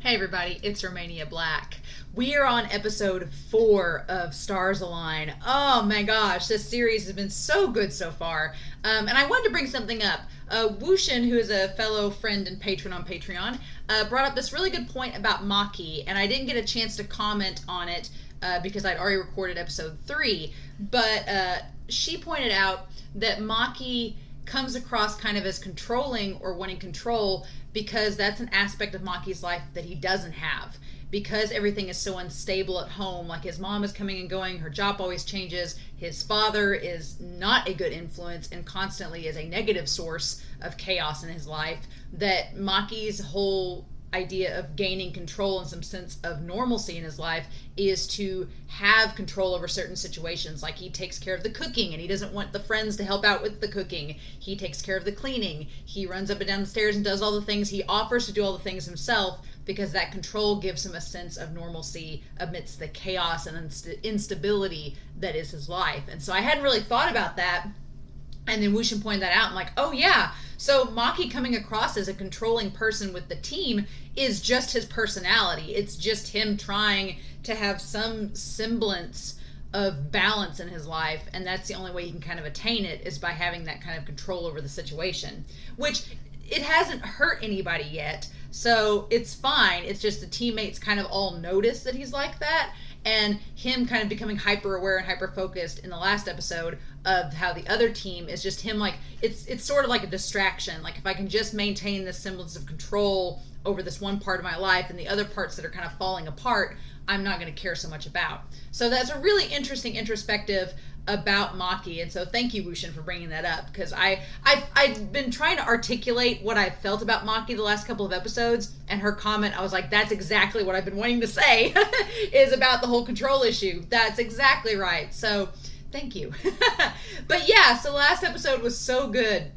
Hey everybody, it's Romania Black. We are on episode 4 of Stars Align. Oh my gosh, this series has been so good so far. And I wanted to bring something up. Wushin, who is a fellow friend and patron on Patreon, brought up this really good point about Maki, and I didn't get a chance to comment on it because I'd already recorded episode 3. But she pointed out that Maki comes across kind of as controlling or wanting control because that's an aspect of Maki's life that he doesn't have. Because everything is so unstable at home, like his mom is coming and going, her job always changes, his father is not a good influence and constantly is a negative source of chaos in his life, that Maki's whole idea of gaining control and some sense of normalcy in his life is to have control over certain situations. Like he takes care of the cooking and he doesn't want the friends to help out with the cooking. He takes care of the cleaning. He runs up and down the stairs and does all the things. He offers to do all the things himself because that control gives him a sense of normalcy amidst the chaos and instability that is his life. And so I hadn't really thought about that. And then Wushin pointed that out. I'm like, oh yeah. So Maki coming across as a controlling person with the team is just his personality. It's just him trying to have some semblance of balance in his life. And that's the only way he can kind of attain it, is by having that kind of control over the situation. Which, it hasn't hurt anybody yet. So it's fine. It's just the teammates kind of all notice that he's like that. And him kind of becoming hyper aware and hyper focused in the last episode of how the other team is just him, like it's sort of like a distraction. Like if I can just maintain this semblance of control over this one part of my life, and the other parts that are kind of falling apart, I'm not going to care so much about. So that's a really interesting introspective about Maki, and so thank you, Wushin, for bringing that up, because I've been trying to articulate what I felt about Maki the last couple of episodes, and her comment, I was like, that's exactly what I've been wanting to say, is about the whole control issue. That's exactly right. So thank you. But yeah, so last episode was so good.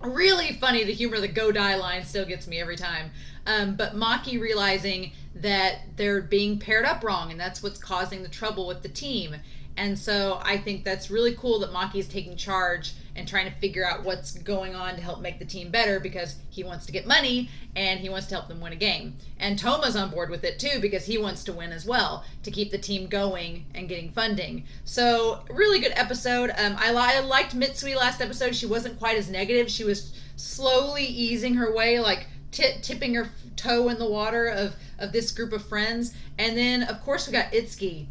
Really funny. The humor, the go die line still gets me every time. But Maki realizing that they're being paired up wrong, and that's what's causing the trouble with the team. And so I think that's really cool that Maki is taking charge and trying to figure out what's going on to help make the team better, because he wants to get money and he wants to help them win a game. And Toma's on board with it too, because he wants to win as well, to keep the team going and getting funding. So really good episode. I liked Mitsui last episode. She wasn't quite as negative. She was slowly easing her way, like tipping her toe in the water of this group of friends. And then of course we got Itsuki.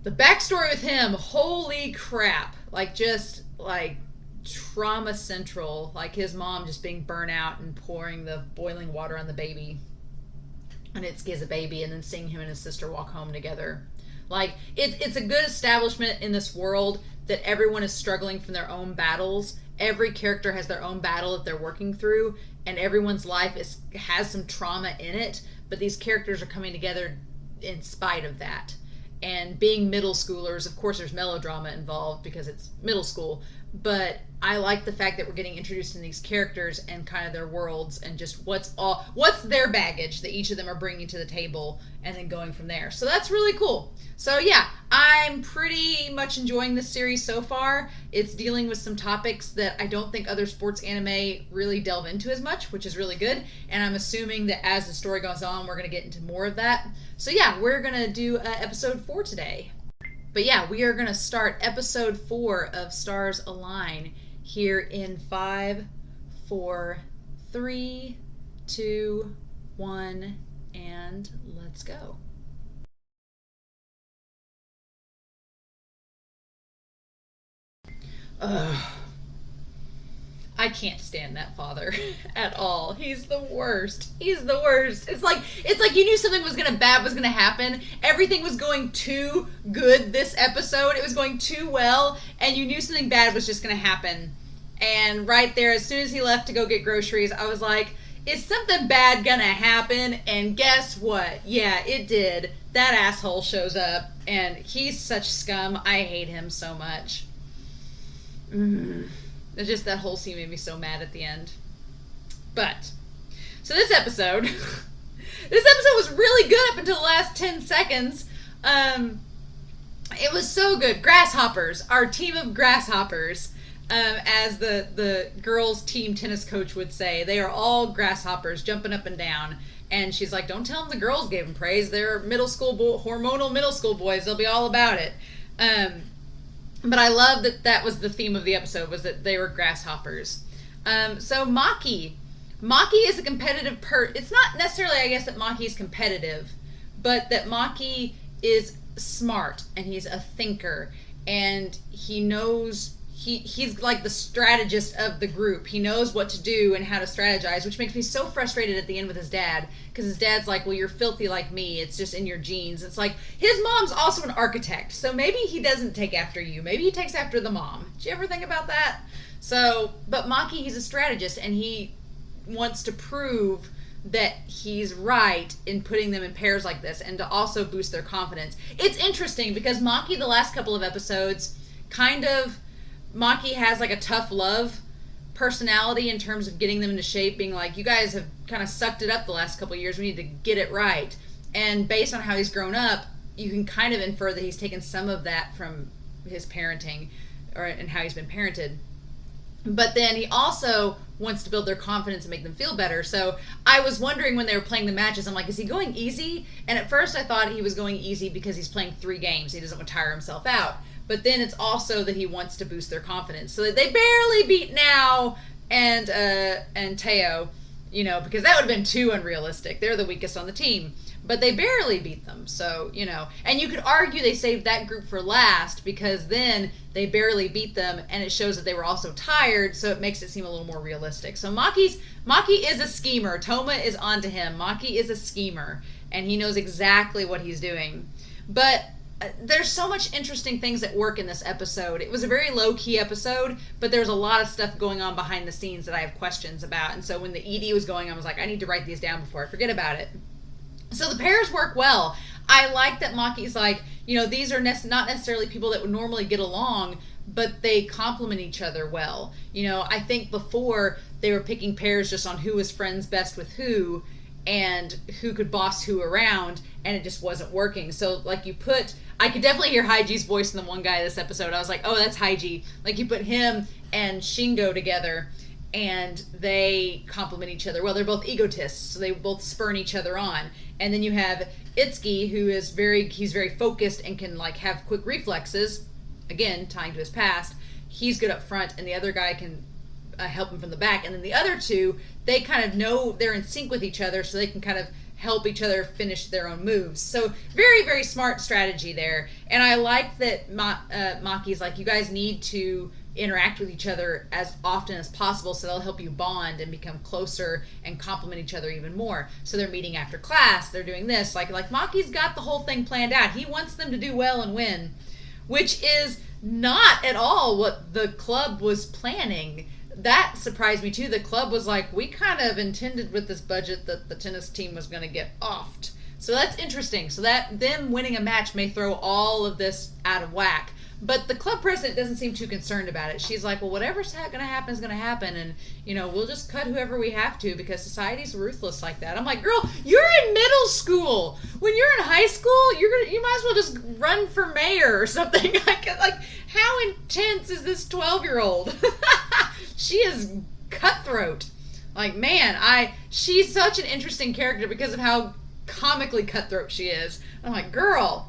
The backstory with him, holy crap. Just trauma central. Like his mom just being burnt out and pouring the boiling water on the baby. And Itsuki as a baby, and then seeing him and his sister walk home together. It's a good establishment in this world that everyone is struggling from their own battles. Every character has their own battle that they're working through, and everyone's life has some trauma in it, but these characters are coming together in spite of that. And being middle schoolers, of course there's melodrama involved because it's middle school, but I like the fact that we're getting introduced to these characters and kind of their worlds, and just what's their baggage that each of them are bringing to the table, and then going from there. So that's really cool. So yeah, I'm pretty much enjoying this series so far. It's dealing with some topics that I don't think other sports anime really delve into as much, which is really good. And I'm assuming that as the story goes on, we're going to get into more of that. So yeah, we're going to do episode 4 today. But yeah, we are going to start episode 4 of Stars Align here in 5, 4, 3, 2, 1, and let's go. Ugh. I can't stand that father at all. He's the worst. He's the worst. It's like you knew something bad was gonna happen. Everything was going too good this episode. It was going too well, and you knew something bad was just gonna happen. And right there, as soon as he left to go get groceries, I was like, is something bad gonna happen? And guess what? Yeah, it did. That asshole shows up, and he's such scum. I hate him so much. It's just that whole scene made me so mad at the end. But, so this episode was really good up until the last 10 seconds. It was so good. Grasshoppers, our team of grasshoppers, as the girls' team tennis coach would say. They are all grasshoppers jumping up and down. And she's like, don't tell them the girls gave him praise. They're hormonal middle school boys. They'll be all about it. But I love that was the theme of the episode, was that they were grasshoppers. So Maki. Maki is a competitive It's not necessarily, I guess, that Maki is competitive, but that Maki is smart, and he's a thinker, and he knows... He's like the strategist of the group. He knows what to do and how to strategize, which makes me so frustrated at the end with his dad, because his dad's like, well, you're filthy like me. It's just in your genes. It's like, his mom's also an architect, so maybe he doesn't take after you. Maybe he takes after the mom. Did you ever think about that? So, but Maki, he's a strategist, and he wants to prove that he's right in putting them in pairs like this, and to also boost their confidence. It's interesting, because Maki, the last couple of episodes, Maki has like a tough love personality in terms of getting them into shape, being like, you guys have kind of sucked it up the last couple of years, we need to get it right. And based on how he's grown up, you can kind of infer that he's taken some of that from his parenting, and how he's been parented. But then he also wants to build their confidence and make them feel better. So I was wondering when they were playing the matches, I'm like, is he going easy? And at first I thought he was going easy because he's playing 3 games. He doesn't want to tire himself out. But then it's also that he wants to boost their confidence. So they barely beat Now and Teo, because that would have been too unrealistic. They're the weakest on the team. But they barely beat them. So, and you could argue they saved that group for last, because then they barely beat them, and it shows that they were also tired, so it makes it seem a little more realistic. So Maki is a schemer. Toma is onto him. Maki is a schemer, and he knows exactly what he's doing. But there's so much interesting things that work in this episode. It was a very low-key episode, but there's a lot of stuff going on behind the scenes that I have questions about. And so when the ED was going, I was like, I need to write these down before I forget about it. So the pairs work well. I like that Maki's like, these are not necessarily people that would normally get along, but they complement each other well. I think before they were picking pairs just on who was friends best with who, and who could boss who around, and it just wasn't working. So like I could definitely hear Haiji's voice in the one guy this episode. I was like, oh, that's Haiji. Like you put him and Shingo together, and they complement each other. Well, they're both egotists, so they both spurn each other on. And then you have Itsuki, who is he's very focused and can like have quick reflexes, again, tying to his past. He's good up front, and the other guy can help him from the back. And then the other two, they kind of know they're in sync with each other, so they can kind of help each other finish their own moves. So very, very smart strategy there. And I like that Maki's like, you guys need to interact with each other as often as possible, so they'll help you bond and become closer and complement each other even more. So they're meeting after class, they're doing this. Like Maki's got the whole thing planned out. He wants them to do well and win, which is not at all what the club was planning. That surprised me too. The club was like, we kind of intended with this budget that the tennis team was going to get offed. So that's interesting. So that them winning a match may throw all of this out of whack. But the club president doesn't seem too concerned about it. She's like, well, whatever's going to happen is going to happen. And, we'll just cut whoever we have to, because society's ruthless like that. I'm like, girl, you're in middle school. When you're in high school, you might as well just run for mayor or something. like how intense is this 12-year-old? She is cutthroat. Like, man, she's such an interesting character because of how comically cutthroat she is. I'm like, girl.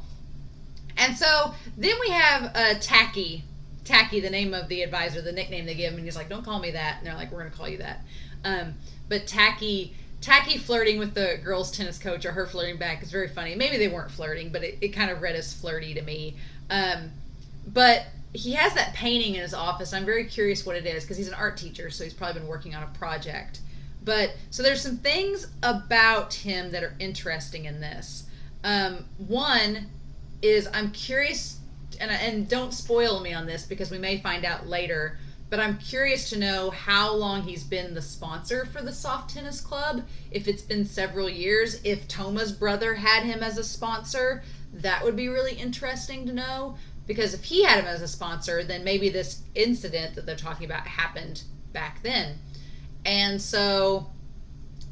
And so then we have Tacky, the name of the advisor, the nickname they give him, and he's like, don't call me that. And they're like, we're going to call you that. But Tacky flirting with the girls' tennis coach, or her flirting back, is very funny. Maybe they weren't flirting, but it kind of read as flirty to me. But he has that painting in his office. I'm very curious what it is, because he's an art teacher, so he's probably been working on a project. But so there's some things about him that are interesting in this. One is, I'm curious, and don't spoil me on this because we may find out later, but I'm curious to know how long he's been the sponsor for the Soft Tennis Club. If it's been several years, if Toma's brother had him as a sponsor, that would be really interesting to know, because if he had him as a sponsor, then maybe this incident that they're talking about happened back then. And so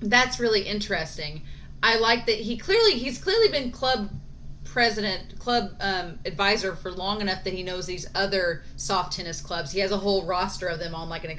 that's really interesting. I like that he's clearly been club advisor for long enough that he knows these other soft tennis clubs. He has a whole roster of them on like an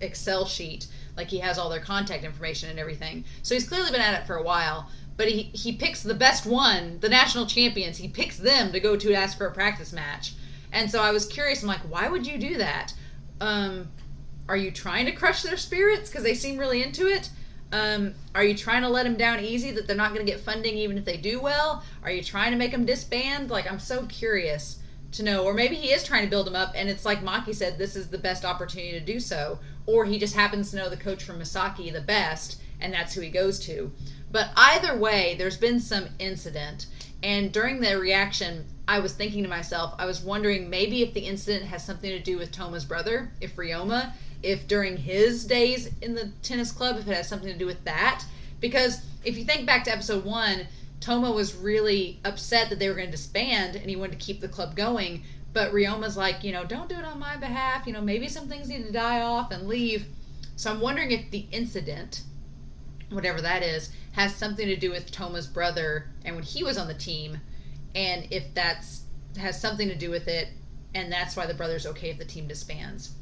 Excel sheet Like, he has all their contact information and everything. So he's clearly been at it for a while. But he picks the best one, the national champions. He picks them to go to ask for a practice match. And so I was curious. I'm like, why would you do that? Are you trying to crush their spirits because they seem really into it? Are you trying to let them down easy that they're not going to get funding even if they do well? Are you trying to make them disband? Like, I'm so curious to know. Or maybe he is trying to build them up, and it's like Maki said, this is the best opportunity to do so. Or he just happens to know the coach from Misaki the best, and that's who he goes to. But either way, there's been some incident. And during the reaction, I was thinking to myself, I was wondering maybe if the incident has something to do with Toma's brother, if Ryoma, if during his days in the tennis club, if it has something to do with that. Because if you think back to episode 1, Toma was really upset that they were going to disband and he wanted to keep the club going. But Ryoma's like, don't do it on my behalf. Maybe some things need to die off and leave. So I'm wondering if the incident, whatever that is, has something to do with Toma's brother and when he was on the team, and if that's has something to do with it, and that's why the brother's okay if the team disbands.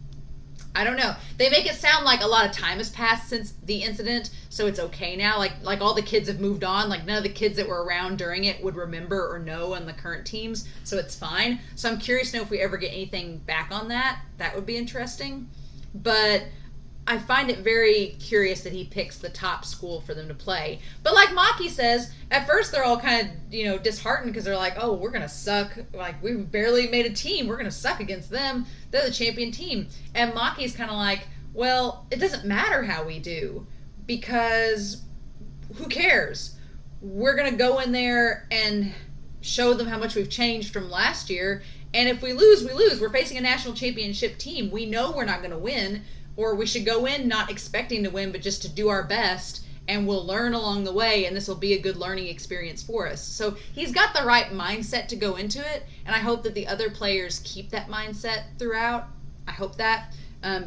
I don't know. They make it sound like a lot of time has passed since the incident, so it's okay now. Like all the kids have moved on. Like, none of the kids that were around during it would remember or know on the current teams, so it's fine. So I'm curious to know if we ever get anything back on that. That would be interesting. But I find it very curious that he picks the top school for them to play. But like Maki says, at first they're all kind of, disheartened because they're like, oh, we're going to suck. Like, we barely made a team. We're going to suck against them. They're the champion team. And Maki's kind of like, well, it doesn't matter how we do because who cares? We're going to go in there and show them how much we've changed from last year. And if we lose, we lose. We're facing a national championship team. We know we're not going to win. Or we should go in not expecting to win, but just to do our best, and we'll learn along the way, and this will be a good learning experience for us. So he's got the right mindset to go into it, and I hope that the other players keep that mindset throughout. I hope that,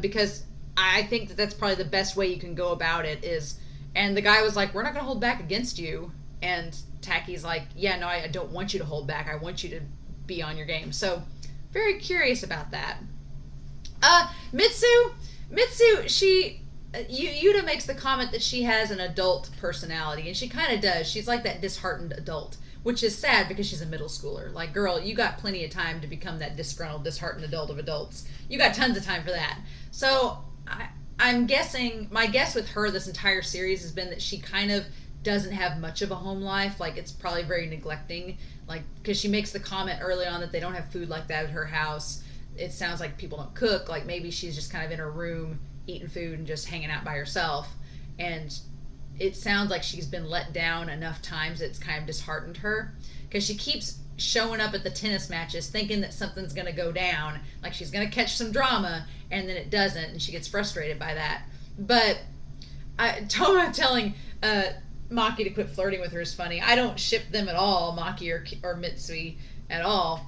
because I think that that's probably the best way you can go about it is, and the guy was like, we're not going to hold back against you, and Taki's like, yeah, no, I don't want you to hold back. I want you to be on your game. So very curious about that. Mitsu, Yuta makes the comment that she has an adult personality, and she kind of does. She's like that disheartened adult, which is sad because she's a middle schooler. Like, girl, you got plenty of time to become that disgruntled, disheartened adult of adults. You got tons of time for that. So I'm guessing, my guess with her this entire series has been that she kind of doesn't have much of a home life. Like, it's probably very neglecting. Like, because she makes the comment early on that they don't have food like that at her house. It sounds like people don't cook. Like, maybe she's just kind of in her room eating food and just hanging out by herself. And it sounds like she's been let down enough times it's kind of disheartened her. Because she keeps showing up at the tennis matches thinking that something's going to go down. Like, she's going to catch some drama, and then it doesn't, and she gets frustrated by that. But Toma telling Maki to quit flirting with her is funny. I don't ship them at all, Maki or Mitsui at all.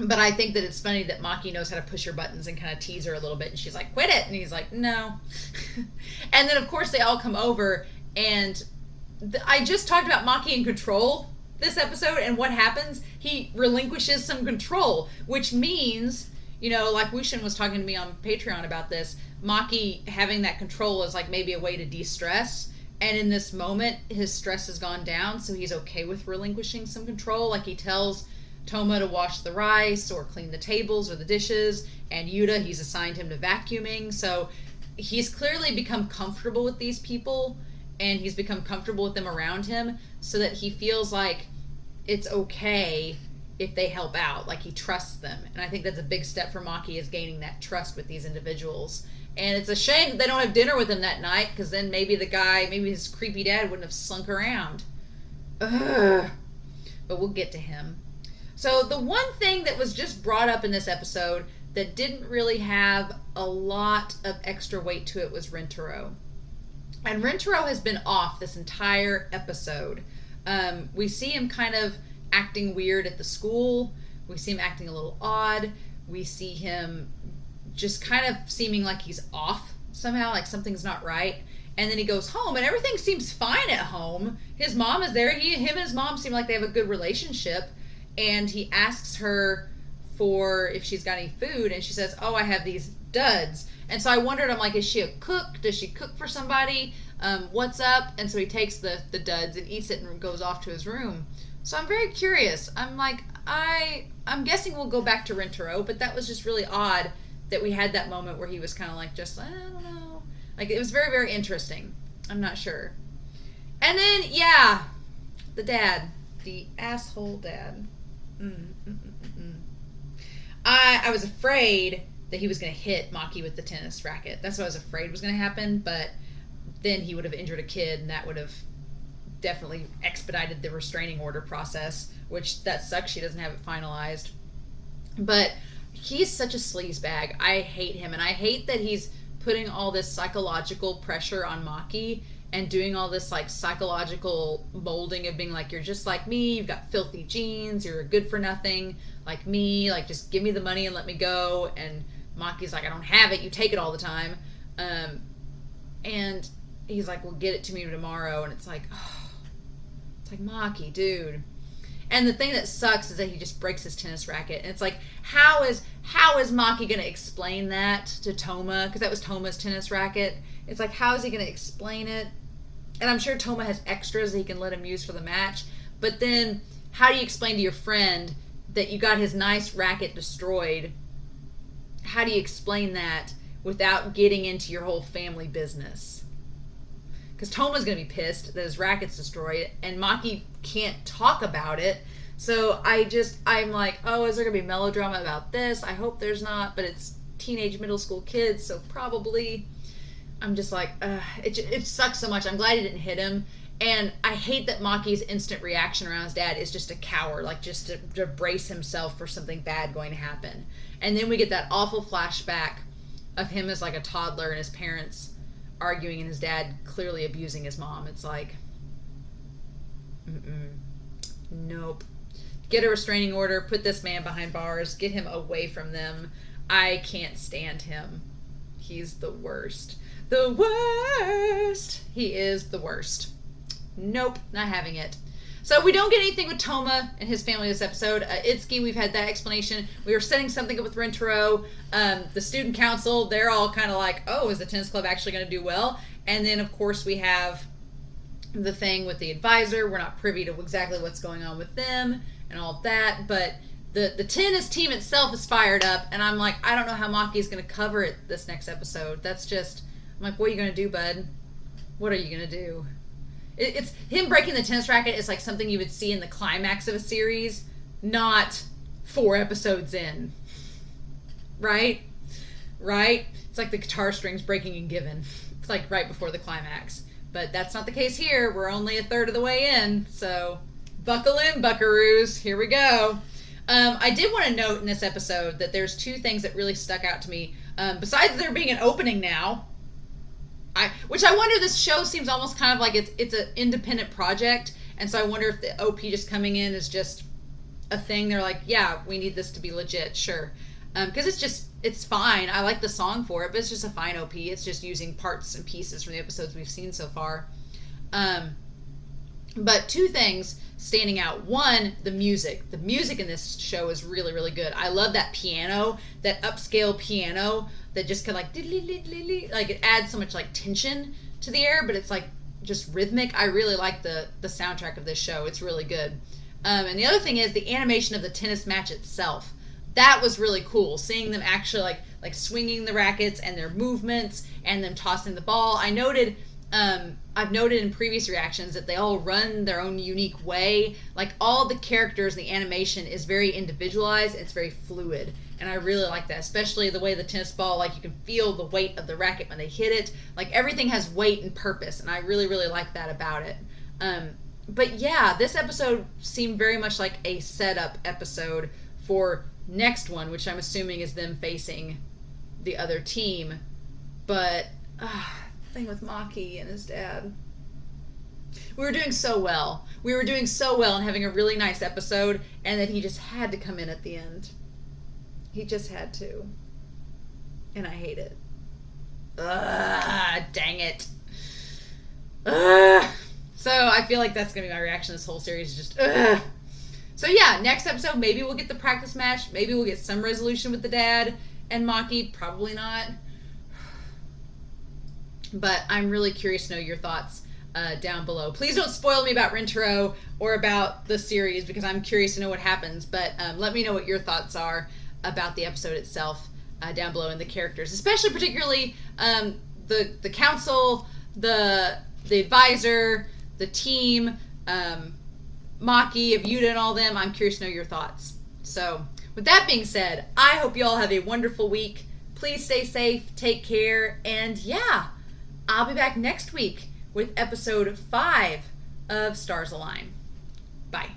But I think that it's funny that Maki knows how to push her buttons and kind of tease her a little bit. And she's like, quit it. And he's like, no. And then, of course, they all come over. And I just talked about Maki in control this episode. And what happens? He relinquishes some control. Which means, like Wushin was talking to me on Patreon about this, Maki having that control is like maybe a way to de-stress. And in this moment, his stress has gone down. So he's okay with relinquishing some control. Like, he tells Toma to wash the rice or clean the tables or the dishes, and Yuta, he's assigned him to vacuuming. So he's clearly become comfortable with these people, and he's become comfortable with them around him, so that he feels like it's okay if they help out, like he trusts them. And I think that's a big step for Maki, is gaining that trust with these individuals. And it's a shame that they don't have dinner with him that night, because then maybe his creepy dad wouldn't have slunk around. Ugh. But we'll get to him. So the one thing that was just brought up in this episode that didn't really have a lot of extra weight to it was Rentaro. And Rentaro has been off this entire episode. We see him kind of acting weird at the school. We see him acting a little odd. We see him just kind of seeming like he's off somehow, like something's not right. And then he goes home, and everything seems fine at home. His mom is there. Him and his mom seem like they have a good relationship. And he asks her for if she's got any food, and she says, oh, I have these duds. And so I wondered, I'm like, is she a cook? Does she cook for somebody? What's up? And so he takes the duds and eats it and goes off to his room. So I'm very curious. I'm like, I'm guessing we'll go back to Rentaro, but that was just really odd that we had that moment where he was kind of like, just, I don't know. Like, it was very, very interesting. I'm not sure. And then, yeah, the dad. The asshole dad. I was afraid that he was going to hit Maki with the tennis racket. That's what I was afraid was going to happen, but then he would have injured a kid, and that would have definitely expedited the restraining order process, which that sucks she doesn't have it finalized. But he's such a sleazebag. I hate him, and I hate that he's putting all this psychological pressure on Maki and doing all this like psychological molding of being like, you're just like me, you've got filthy genes, you're good for nothing like me, like just give me the money and let me go. And Maki's like, I don't have it, you take it all the time. And he's like, well, get it to me tomorrow. And it's like, oh, it's like, Maki, dude. And the thing that sucks is that he just breaks his tennis racket. And it's like, how is Maki going to explain that to Toma? Because that was Toma's tennis racket. It's like, how is he going to explain it? And I'm sure Toma has extras that he can let him use for the match. But then, how do you explain to your friend that you got his nice racket destroyed? How do you explain that without getting into your whole family business? Because Toma's going to be pissed that his racket's destroyed, and Maki can't talk about it. So I'm like, oh, is there going to be melodrama about this? I hope there's not, but it's teenage middle school kids, so probably. I'm just like, it sucks so much. I'm glad he didn't hit him. And I hate that Maki's instant reaction around his dad is just to cower, like just to brace himself for something bad going to happen. And then we get that awful flashback of him as like a toddler and his parents arguing and his dad clearly abusing his mom. It's like, nope. Get a restraining order, put this man behind bars, get him away from them. I can't stand him. He's the worst. The worst. He is the worst. Nope, not having it. So we don't get anything with Toma and his family this episode. Itsuki, we've had that explanation. We were setting something up with Rentaro. The student council, they're all kind of like, oh, is the tennis club actually going to do well? And then, of course, we have the thing with the advisor. We're not privy to exactly what's going on with them and all of that. But the tennis team itself is fired up. And I'm like, I don't know how Maki's going to cover it this next episode. That's just, I'm like, what are you going to do, bud? What are you going to do? It's him breaking the tennis racket is like something you would see in the climax of a series, not 4 episodes in. Right? It's like the guitar strings breaking and given. It's like right before the climax. But that's not the case here. We're only a third of the way in. So buckle in, buckaroos. Here we go. I did want to note in this episode that there's 2 things that really stuck out to me. Besides there being an opening now, which I wonder, this show seems almost kind of like it's an independent project, and so I wonder if the OP just coming in is just a thing. They're like, yeah, we need this to be legit, sure. Because it's fine. I like the song for it, but it's just a fine OP. It's just using parts and pieces from the episodes we've seen so far. But 2 things standing out. 1, the music. The music in this show is really, really good. I love that piano, that upscale piano that just kind of like it adds so much like tension to the air, but it's like just rhythmic. I really like the soundtrack of this show. It's really good. And the other thing is the animation of the tennis match itself. That was really cool. Seeing them actually like swinging the rackets and their movements and them tossing the ball. I've noted in previous reactions that they all run their own unique way. Like all the characters, the animation is very individualized. It's very fluid. And I really like that, especially the way the tennis ball, like you can feel the weight of the racket when they hit it. Like everything has weight and purpose. And I really, really like that about it. But yeah, this episode seemed very much like a setup episode for next one, which I'm assuming is them facing the other team. But thing with Maki and his dad. We were doing so well. And having a really nice episode, and then he just had to come in at the end. He just had to. And I hate it. Dang it. So I feel like that's going to be my reaction to this whole series. Just, So yeah, next episode, maybe we'll get the practice match. Maybe we'll get some resolution with the dad and Maki. Probably not. But I'm really curious to know your thoughts down below. Please don't spoil me about Rintaro or about the series because I'm curious to know what happens. But let me know what your thoughts are about the episode itself down below, and the characters, especially particularly the council, the advisor, the team, Maki, Yuta, and all them. I'm curious to know your thoughts. So with that being said, I hope you all have a wonderful week. Please stay safe, take care, and yeah, I'll be back next week with episode 5 of Stars Align. Bye.